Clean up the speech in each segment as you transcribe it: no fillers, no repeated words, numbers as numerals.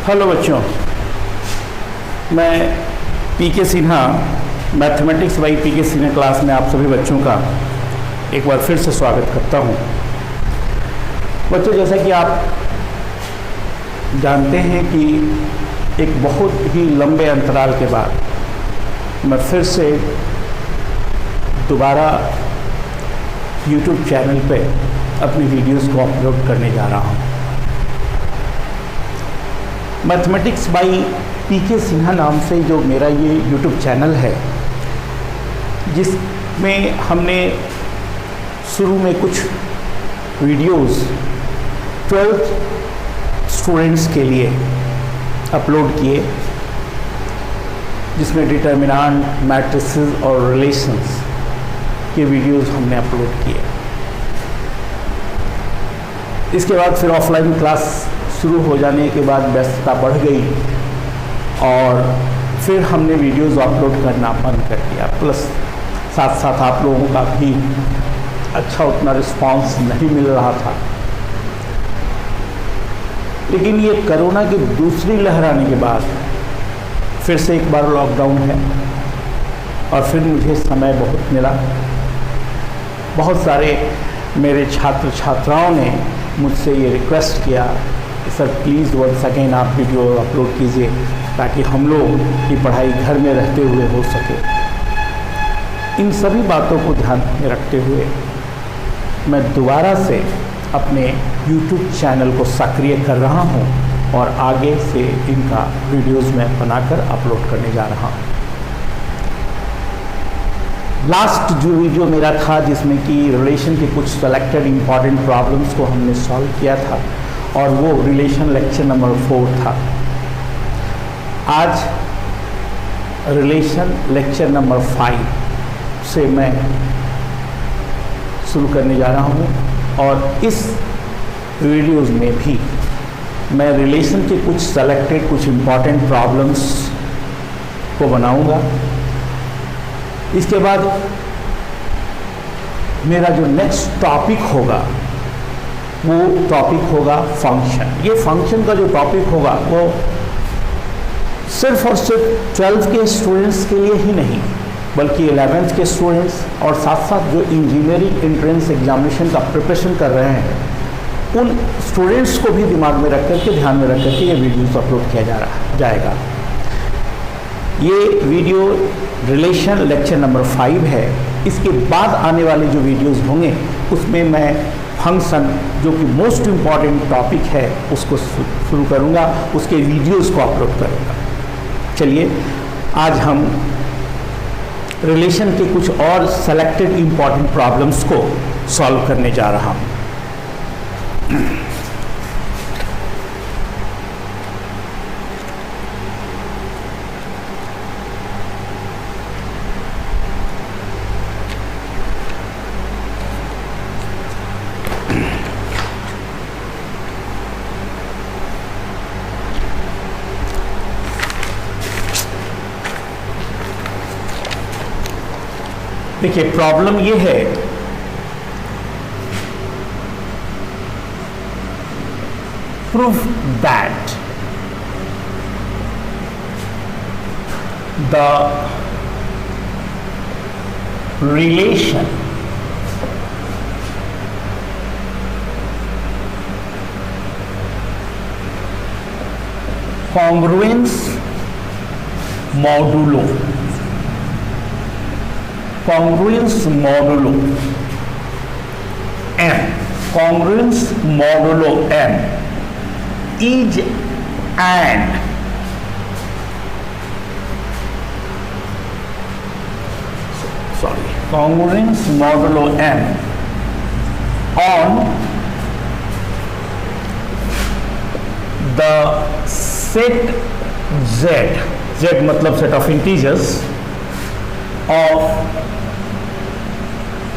Hello बच्चों, मैं PK Sinha mathematics by PK Sinha class में आप सभी बच्चों का एक बार फिर से स्वागत करता हूं। बच्चों, जैसा कि आप जानते हैं कि एक बहुत ही लंबे अंतराल के बाद मैं फिर से दोबारा YouTube चैनल पे अपनी वीडियोस को अपलोड करने जा रहा हूं। मैथमेटिक्स बाई पीके सिन्हा नाम से जो मेरा ये YouTube चैनल है, जिसमें हमने शुरू में कुछ वीडियोस 12th स्टूडेंट्स के लिए अपलोड किए, जिसमें डिटर्मिनेंट, मैट्रिसेस और रिलेशंस के वीडियोस हमने अपलोड किए। इसके बाद फिर ऑफलाइन क्लास शुरू हो जाने के बाद व्यस्तता बढ़ गई और फिर हमने वीडियोस अपलोड करना बंद कर दिया। प्लस साथ साथ आप लोगों का भी अच्छा उतना रिस्पांस नहीं मिल रहा था। लेकिन ये कोरोना की दूसरी लहर आने के बाद फिर से एक बार लॉकडाउन है और फिर मुझे समय बहुत मिला। बहुत सारे मेरे छात्र छात्राओं ने मुझसे ये रिक्वेस्ट किया कि सर प्लीज़ वंस अगेन आप वीडियो अपलोड कीजिए ताकि हम लोग की पढ़ाई घर में रहते हुए हो सके। इन सभी बातों को ध्यान में रखते हुए मैं दोबारा से अपने YouTube चैनल को सक्रिय कर रहा हूं और आगे से इनका वीडियोस में बनाकर अपलोड करने जा रहा हूं। लास्ट जो वीडियो मेरा था जिसमें कि रिलेशन के कुछ सेलेक्टेड इम्पॉर्टेंट प्रॉब्लम्स को हमने सॉल्व किया था और वो रिलेशन लेक्चर नंबर 4 था। आज रिलेशन लेक्चर नंबर 5 से मैं शुरू करने जा रहा हूँ और इस वीडियोस में भी मैं रिलेशन के कुछ सेलेक्टेड कुछ इम्पॉर्टेंट प्रॉब्लम्स को बनाऊंगा। इसके बाद मेरा जो नेक्स्ट टॉपिक होगा वो टॉपिक होगा फंक्शन। ये फंक्शन का जो टॉपिक होगा वो सिर्फ और सिर्फ 12th के स्टूडेंट्स के लिए ही नहीं बल्कि 11th के स्टूडेंट्स और साथ साथ जो इंजीनियरिंग एंट्रेंस एग्जामिनेशन का प्रिपरेशन कर रहे हैं उन स्टूडेंट्स को भी दिमाग में रख करके, ध्यान में रख करके ये वीडियोस अपलोड किया जाएगा। ये वीडियो रिलेशन लेक्चर नंबर 5 है। इसके बाद आने वाले जो वीडियोस होंगे उसमें मैं फंक्शन, जो कि मोस्ट इम्पॉर्टेंट टॉपिक है, उसको शुरू करूँगा, उसके वीडियोस को अपलोड करूँगा। चलिए आज हम रिलेशन के कुछ और सेलेक्टेड इम्पॉर्टेंट प्रॉब्लम्स को सॉल्व करने जा रहा हूँ। देखिए, प्रॉब्लम ये है proof that the relation congruence modulo m is and congruence modulo m on the set z मतलब set of integers of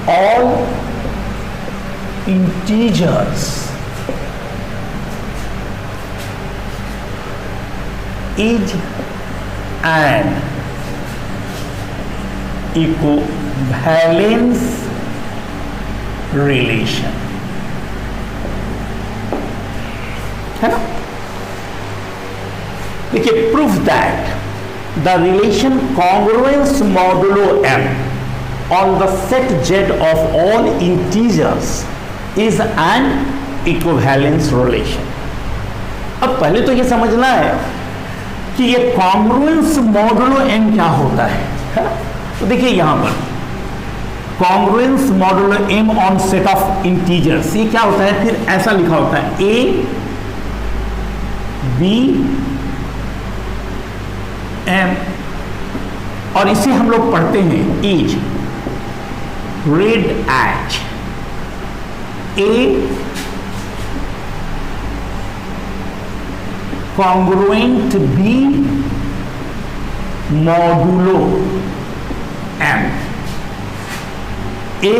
all integers is an equivalence relation, है ना। देखिए, proof that the relation congruence modulo m on the set Z of all integers is an equivalence relation. अब पहले तो ये समझना है कि ये कॉन्ग्रुएंस मॉडुलो m क्या होता है ना? तो देखिए यहां पर congruence modulo m on set of integers, ये क्या होता है? फिर ऐसा लिखा होता है a b m, और इसे हम लोग पढ़ते हैं is read at a congruent b modulo m, a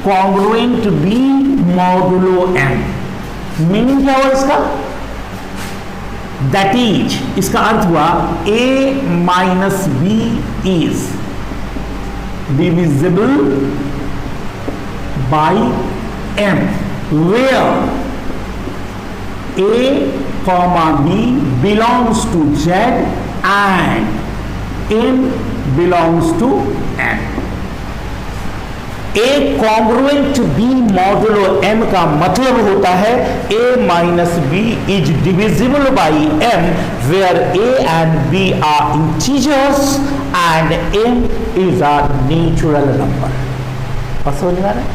congruent b modulo m। Meaning क्या हुआ इसका? दैट इज, इसका अर्थ हुआ a minus b is divisible by m, where a comma b belongs to z and m belongs to n। a congruent b modulo m का मतलब होता है a minus b is divisible by m, where a and b are integers and m is a natural number। और समझ में आ रहा है?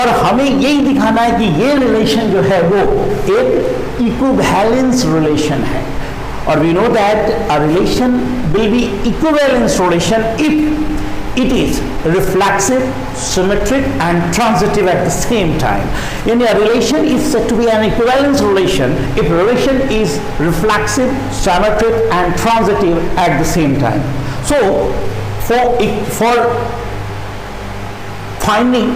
और हमें यही दिखाना है कि ये रिलेशन जो है वो एक इक्विवेलेंस रिलेशन है, और we know that a relation will be equivalence relation if it is reflexive, symmetric and transitive at the same time. In a relation is said to be an equivalence relation if relation is reflexive, symmetric and transitive at the same time. So for finding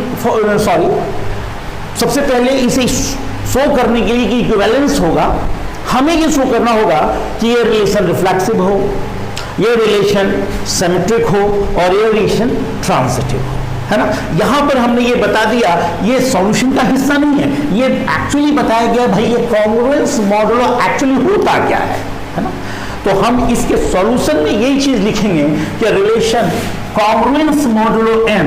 सबसे पहले इसे show करने के लिए कि equivalence होगा, हमें ये शो करना होगा कि ये रिलेशन रिफ्लेक्सिव हो, ये रिलेशन सिमेट्रिक हो और ये रिलेशन ट्रांजिटिव हो, है ना। यहां पर हमने ये बता दिया, ये सॉल्यूशन का हिस्सा नहीं है, ये एक्चुअली बताया गया भाई ये कॉन्ग्रुएंस मॉडुलो एक्चुअली होता क्या है ना। तो हम इसके सॉल्यूशन में यही चीज लिखेंगे कि relation congruence modulo m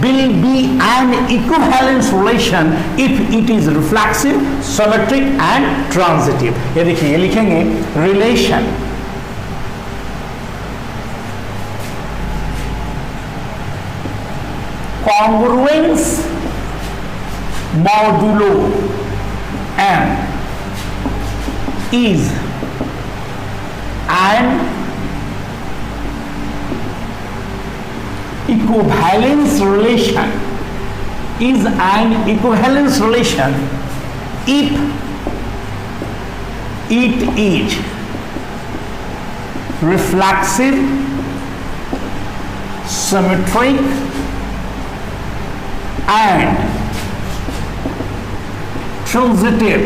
will be an equivalence relation if it is reflexive, symmetric and transitive। ये देखिए, ये लिखेंगे relation congruence modulo m is an equivalence relation if it is reflexive, symmetric and transitive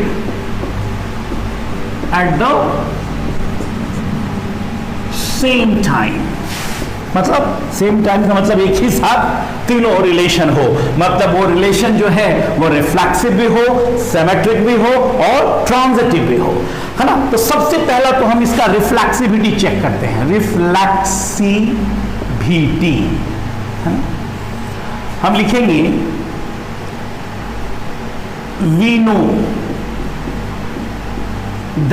at the same time। मतलब same time का मतलब एक ही साथ तीनों रिलेशन हो, मतलब वो रिलेशन जो है वो रिफ्लेक्सिव भी हो, सिमेट्रिक भी हो और ट्रांजिटिव भी हो, है ना। तो सबसे पहला तो हम इसका रिफ्लेक्सिविटी चेक करते हैं, रिफ्लेक्सिविटी है ना। हम लिखेंगे we know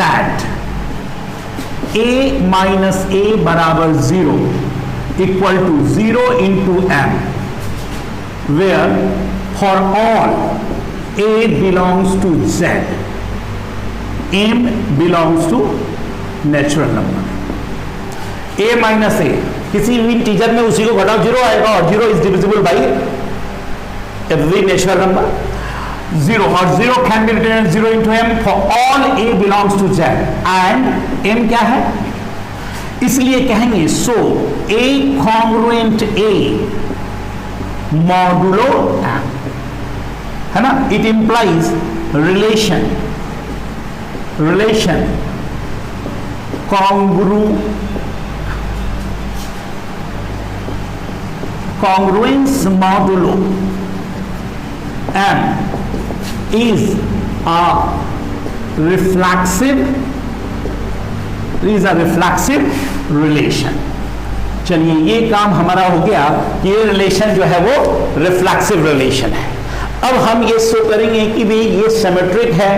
that a minus a बराबर 0 equal to 0 into m, where for all a belongs to z, m belongs to natural number। a minus a किसी भी इंटीजर में उसी को घटाओ 0 आएगा, और 0 is divisible by every natural number 0, और 0 can be written as 0 into m for all a belongs to z and m क्या है, इसलिए कहेंगे सो a congruent a modulo m, है ना। It implies relation congruence modulo m is a reflexive, is a reflexive relation. चलिए ये काम हमारा हो गया, ये रिलेशन जो है वो रिफ्लेक्सिव रिलेशन है। अब हम ये शो करेंगे कि भाई ये सिमेट्रिक है,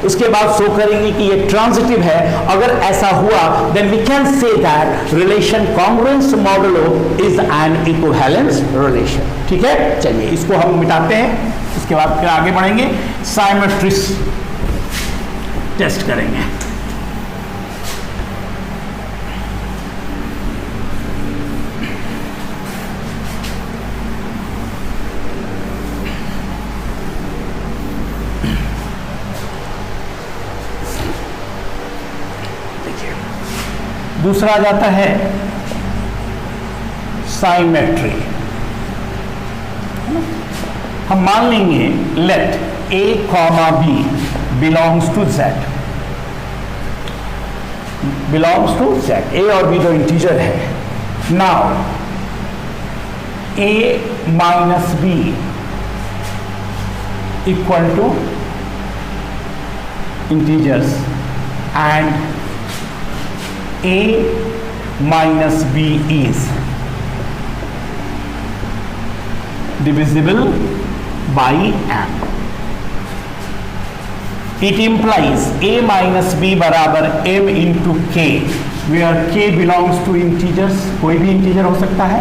उसके बाद शो करेंगे कि ये ट्रांजिटिव है। अगर ऐसा हुआ then we can say that relation congruence modulo is an equivalence relation. ठीक है, चलिए इसको हम मिटाते हैं, इसके बाद फिर आगे बढ़ेंगे, सिमेट्रिस टेस्ट करेंगे। दूसरा आ जाता है साइमेट्री। हम मान लेंगे let A comma B belongs to Z, belongs to Z, A और बी दो इंटीजर है। Now A minus B equal to integers and A minus B is divisible by M. It implies A minus B बराबर M into K, where K belongs to integers, कोई भी integer हो सकता है।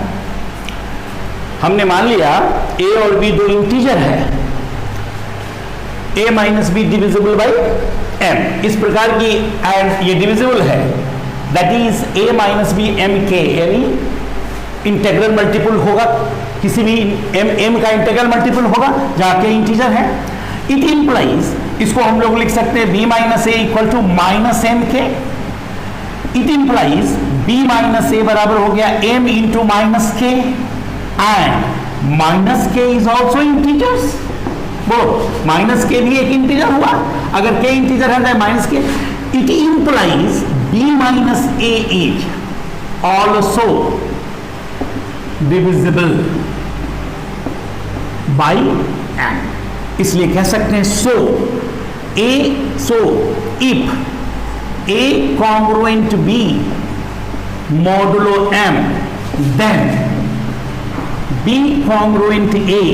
हमने मान लिया A और B दो इंटीजर है, A minus B divisible by M, इस प्रकार की, एंड ये डिविजिबल है, that is a minus b m k, यानी इंटेग्रल मल्टीपल होगा, किसी भी m का इंटेग्रल मल्टीपल होगा जहां के इंटीजर है। इट इंप्लाइज, इसको हम लोग लिख सकते हैं b minus a equal to minus m k. It implies b minus a बराबर हो गया m into minus k, and minus k is also integers, वो माइनस के भी एक इंटीजर हुआ, अगर के इंटीजर है तो माइनस के। It implies b minus a is also divisible by m, इसलिए कह सकते हैं so if a congruent b modulo m, then b congruent a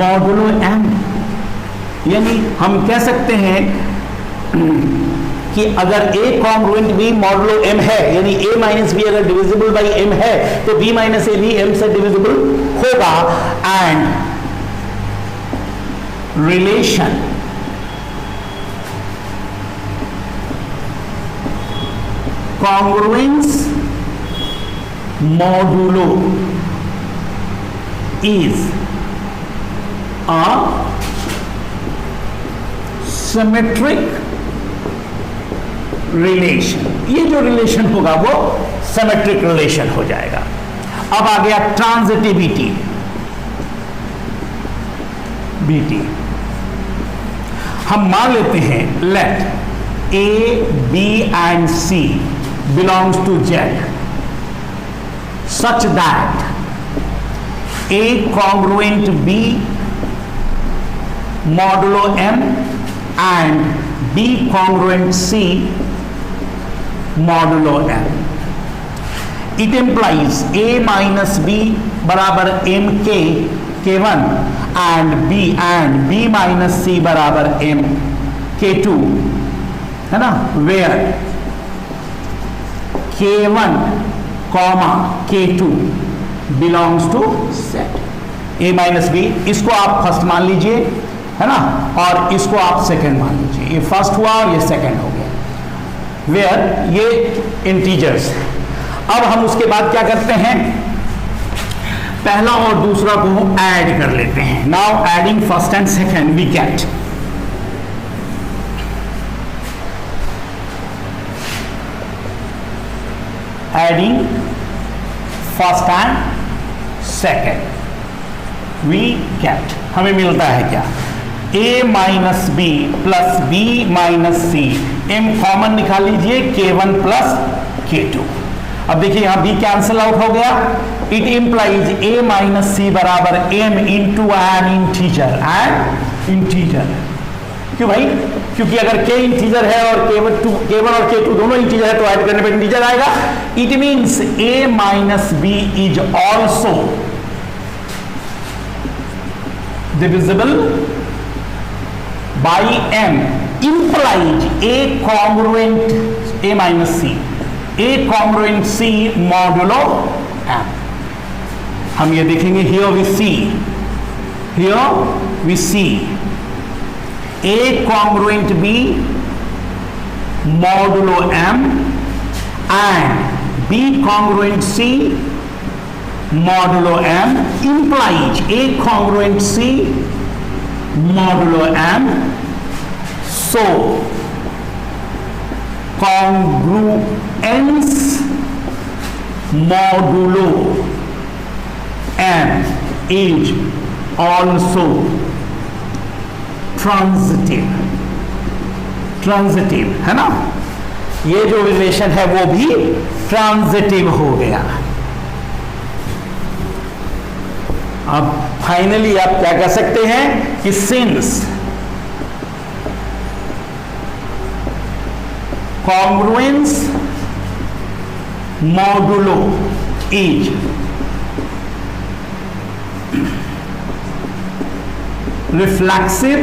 modulo m, यानी हम कह सकते हैं कि अगर a congruent b modulo m है, यानी a माइनस बी अगर डिविजिबल बाई m है तो b माइनस ए भी m से डिविजिबल होगा, and relation congruence modulo is a symmetric relation. ये जो रिलेशन होगा वो सिमेट्रिक रिलेशन हो जाएगा। अब आ गया ट्रांजिटिविटी, बीटी। हम मान लेते हैं let a b and c belongs to z such that a congruent b modulo m and b congruent c modulo m. It implies a minus b बराबर m k k1 and b minus c बराबर m k2, है ना, where k1 comma k2 belongs to set। a minus b, इसको आप first मान लीजिए, है ना, और इसको आप सेकंड मान लीजिए। ये फर्स्ट हुआ और ये सेकंड हो गया, वेयर ये इंटीजर्स। अब हम उसके बाद क्या करते हैं, पहला और दूसरा को ऐड कर लेते हैं। Now adding first and second we get adding first and second we get, हमें मिलता है क्या, a minus b plus b minus c, m common निकाल लीजिए, k1 प्लस k2। अब देखिए यहां b कैंसिल आउट हो गया। इट इंप्लाइज a माइनस सी बराबर m इंटू एन इंटीजर, क्यों भाई? क्योंकि अगर k इंटीजर है और k1 और k2 दोनों इंटीजर है तो ऐड करने पर इंटीजर आएगा. It means a minus b is also divisible by m, implies a congruent a minus c, a congruent c modulo m. हम ये देखेंगे. here we see a congruent b modulo m and b congruent c modulo m implies a congruent c modulo m. So congruence modulo m is also transitive है ना. ये जो relation है वो भी ट्रांजिटिव हो गया. अब फाइनली आप क्या कह सकते हैं कि since congruence modulo is reflexive,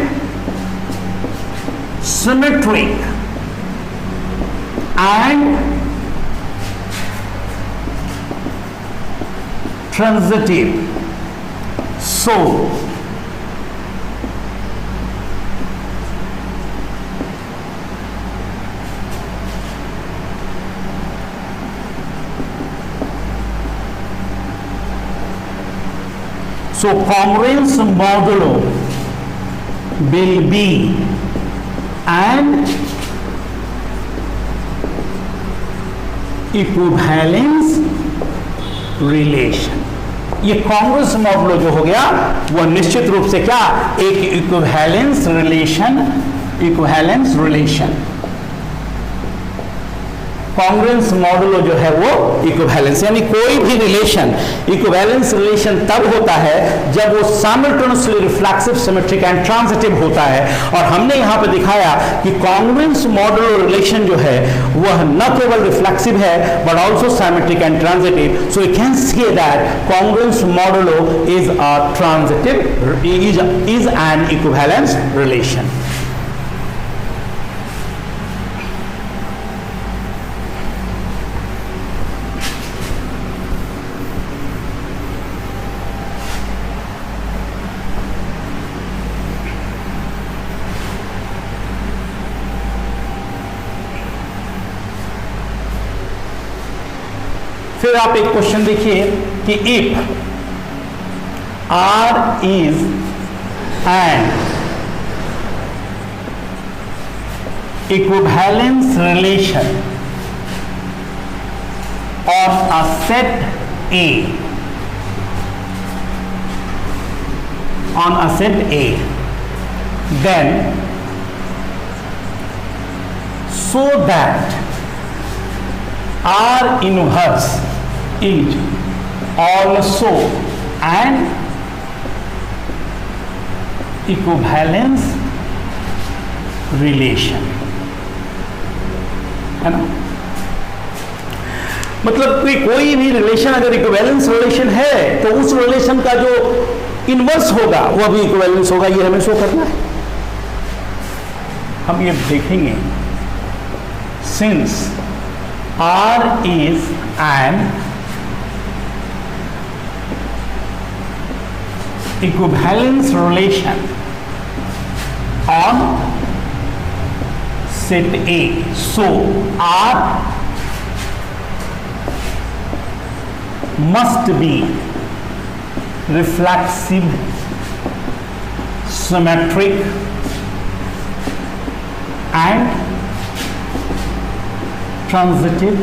symmetric and transitive. So congruence modulo will be an equivalence relation. ये कॉन्ग्रेस मॉडलो जो हो गया वो निश्चित रूप से क्या, एक इक्विवेलेंस रिलेशन. कॉन्ग्रेंस मॉडुलो जो है वो इक्विवेलेंस, यानी कोई भी रिलेशन इक्विवेलेंस रिलेशन तब होता है जब वो simultaneously reflexive, symmetric and transitive होता है. और हमने यहां पे दिखाया कि कॉन्ग्रेंस मॉडुलो रिलेशन जो है वह न केवल रिफ्लेक्सिव है but also symmetric and transitive. So we can say that congruence modulo is a transitive, is an equivalence relation. फिर आप एक क्वेश्चन देखिए कि if R is an equivalence relation on a set A, then so that R inverse is also an equivalence relation, है ना. मतलब कोई भी रिलेशन अगर इक्विवेलेंस रिलेशन है तो उस रिलेशन का जो इनवर्स होगा वह भी इक्विवेलेंस होगा. ये हमें शो करना है. हम ये देखेंगे. Since R is an equivalence relation on set A, so R must be reflexive, symmetric and transitive.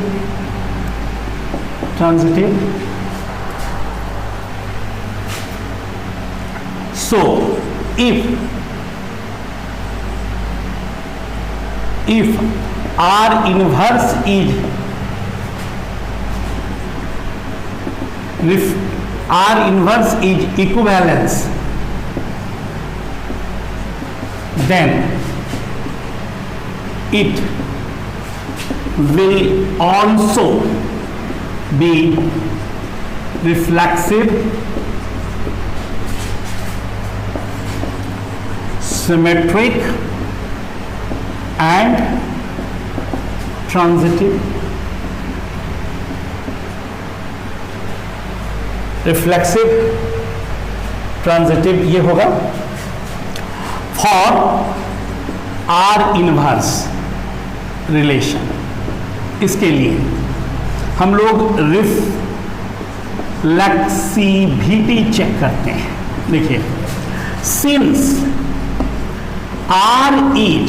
So if R inverse is equivalence, then it will also be reflexive, symmetric and transitive. Reflexive, transitive ये होगा for are inverse relation. इसके लिए हम लोग reflexivity check करते हैं। देखिए, since R is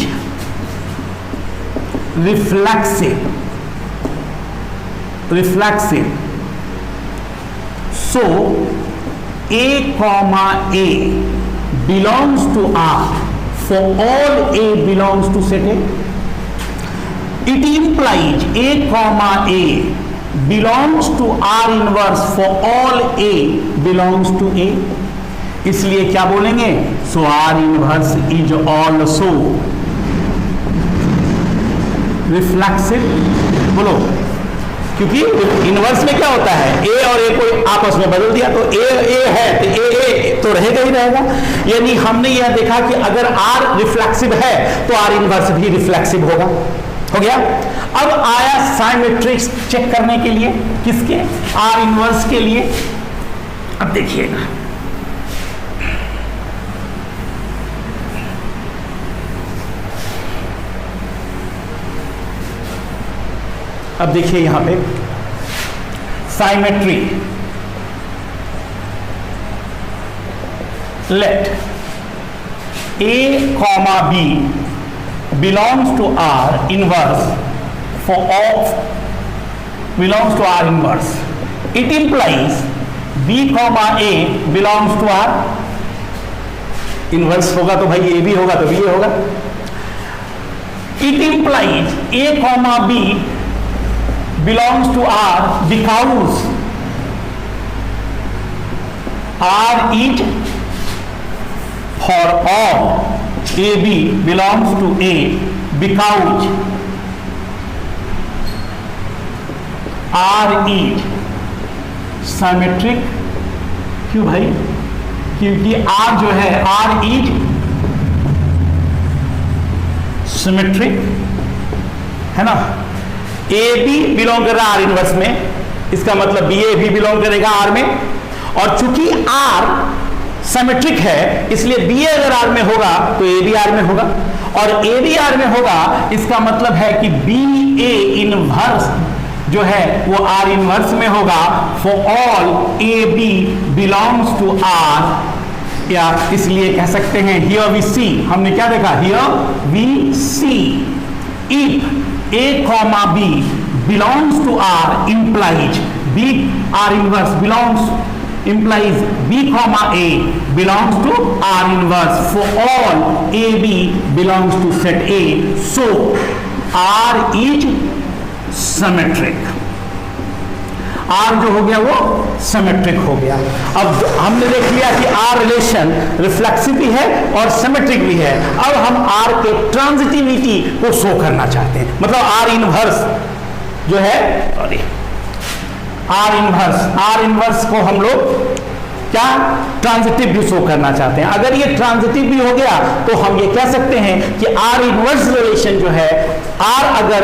reflexive so a comma a belongs to R for all a belongs to set A. It implies a comma a belongs to R inverse for all a belongs to A. इसलिए क्या बोलेंगे? So R inverse is also reflexive। बोलो, क्योंकि inverse में क्या होता है, ए और ए को आपस में बदल दिया तो ए है तो ए तो रहेगा ही रहेगा। यानी हमने यह देखा कि अगर आर रिफ्लेक्सिव है तो आर इनवर्स भी रिफ्लेक्सिव होगा। हो गया। अब आया साइमेट्रिक्स चेक करने के लिए, किसके? आर इनवर्स के लिए। अब देखिएगा, अब देखिए यहां पे symmetry. Let A, B belongs to R inverse for all belongs to R inverse. It implies B, A belongs to R inverse होगा तो भाई A भी होगा तो B होगा। It implies A, B belongs to R because R is for all AB belongs to A because R is symmetric। क्यों भाई? क्योंकि R जो है R is symmetric है ना। ए बी बिलोंग कर रहा है आर इनवर्स में, इसका मतलब बी ए भी बिलोंग करेगा आर में। और चूंकि आर सिमेट्रिक है इसलिए बी ए अगर आर में होगा तो ए भी आर में होगा, और ए भी आर में होगा इसका मतलब है कि बी ए इनवर्स जो है वो आर इनवर्स में होगा for all A b belongs to R. या इसलिए कह सकते हैं हियर वी सी, हमने क्या देखा? Here we see if A, B belongs to R implies B R inverse belongs implies B, A belongs to R inverse for all AB belongs to set A. So R is symmetric। R जो हो गया वो symmetric हो गया। अब हमने देख लिया कि R रिलेशन रिफ्लेक्सिव भी है और सिमेट्रिक भी है। अब हम R के ट्रांजिटिविटी को शो करना चाहते हैं, मतलब R इनवर्स जो है, सॉरी R इनवर्स को हम लोग क्या ट्रांजिटिव भी शो करना चाहते हैं। अगर ये ट्रांजिटिव भी हो गया तो हम ये कह सकते हैं कि R इनवर्स रिलेशन जो है, R अगर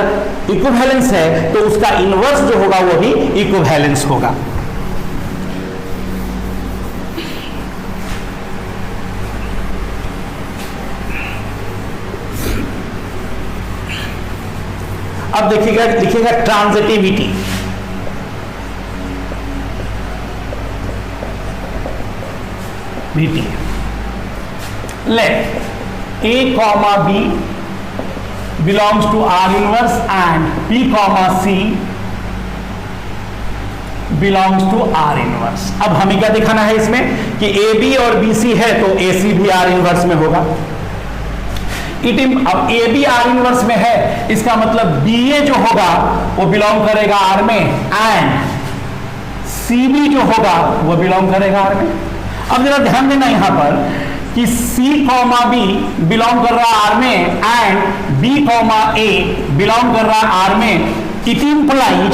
इक्विवेलेंस है तो उसका इनवर्स जो होगा वो भी इक्विवेलेंस होगा। अब देखिएगा, लिखिएगा transitivity. Let A, B belongs to R inverse and B, C belongs to R inverse। अब हमें क्या दिखाना है इसमें कि AB और BC है तो AC भी R inverse में होगा। अब AB R inverse में है, इसका मतलब BA जो होगा वो बिलोंग करेगा R में एंड CB जो होगा वो बिलोंग करेगा R में। अब जरा ध्यान देना यहां पर कि C, B बिलोंग कर रहा है R में एंड B, A बिलोंग कर रहा है R में, इट इंप्लाइज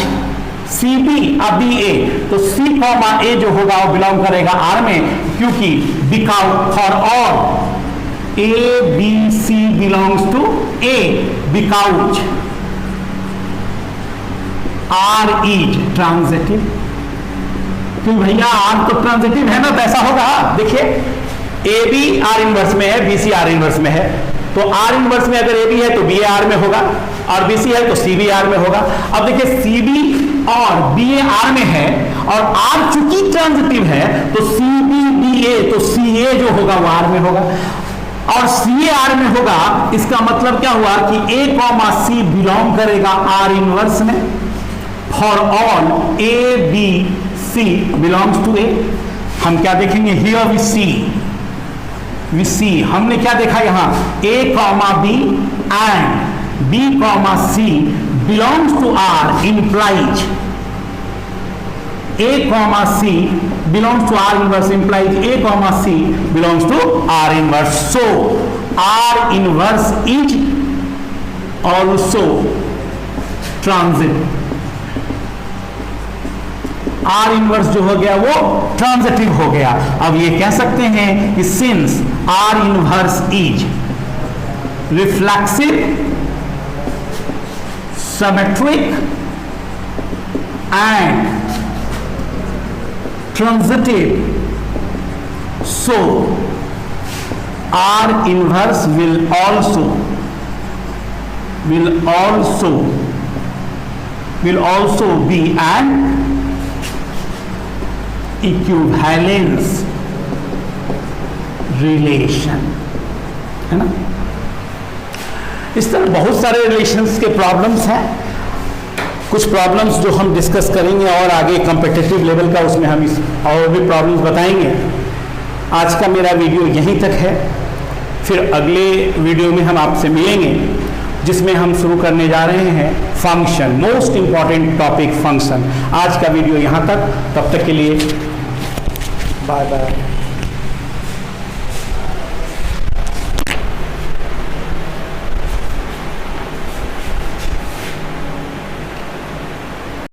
CB और BA, तो C, A जो होगा वो बिलोंग करेगा R में, क्योंकि because for all A, B, C belongs to A, because R is transitive। क्यों भैया, R तो ट्रांजिटिव है ना, तो ऐसा होगा। देखिए ए बी आर इनवर्स में है, बी सी आर इनवर्स में है, तो आर इनवर्स में अगर ए बी है तो बी ए आर में होगा, और बी सी है तो सी बी आर में होगा। अब देखिए सी बी और बी ए आर में है, और आर चूंकि ट्रांजिटिव है तो सी बी बी ए, तो सी ए जो होगा वो आर में होगा, और सी ए आर में होगा। इसका मतलब क्या हुआ कि ए कॉमा सी बिलोंग करेगा आर इनवर्स में, for all A B C belongs to A. हम क्या देखेंगे, हियर वी सी हमने क्या देखा यहां, A comma B and B comma C belongs to R implies A, C belongs to R inverse, implies A, C belongs to R inverse. So R inverse is also transitive. R inverse जो हो गया वो transitive हो गया। अब ये कह सकते हैं कि since R inverse is reflexive, symmetric and transitive, so R inverse will also be an equivalence relation, है ना। इस तरह बहुत सारे रिलेशंस के प्रॉब्लम्स हैं। कुछ प्रॉब्लम्स जो हम डिस्कस करेंगे और आगे कॉम्पिटिटिव लेवल का, उसमें हम इस और भी प्रॉब्लम्स बताएंगे। आज का मेरा वीडियो यहीं तक है, फिर अगले वीडियो में हम आपसे मिलेंगे, जिसमें हम शुरू करने जा रहे हैं function, most important topic function. आज का वीडियो यहाँ तक, तब तक के लिए बाय बाय।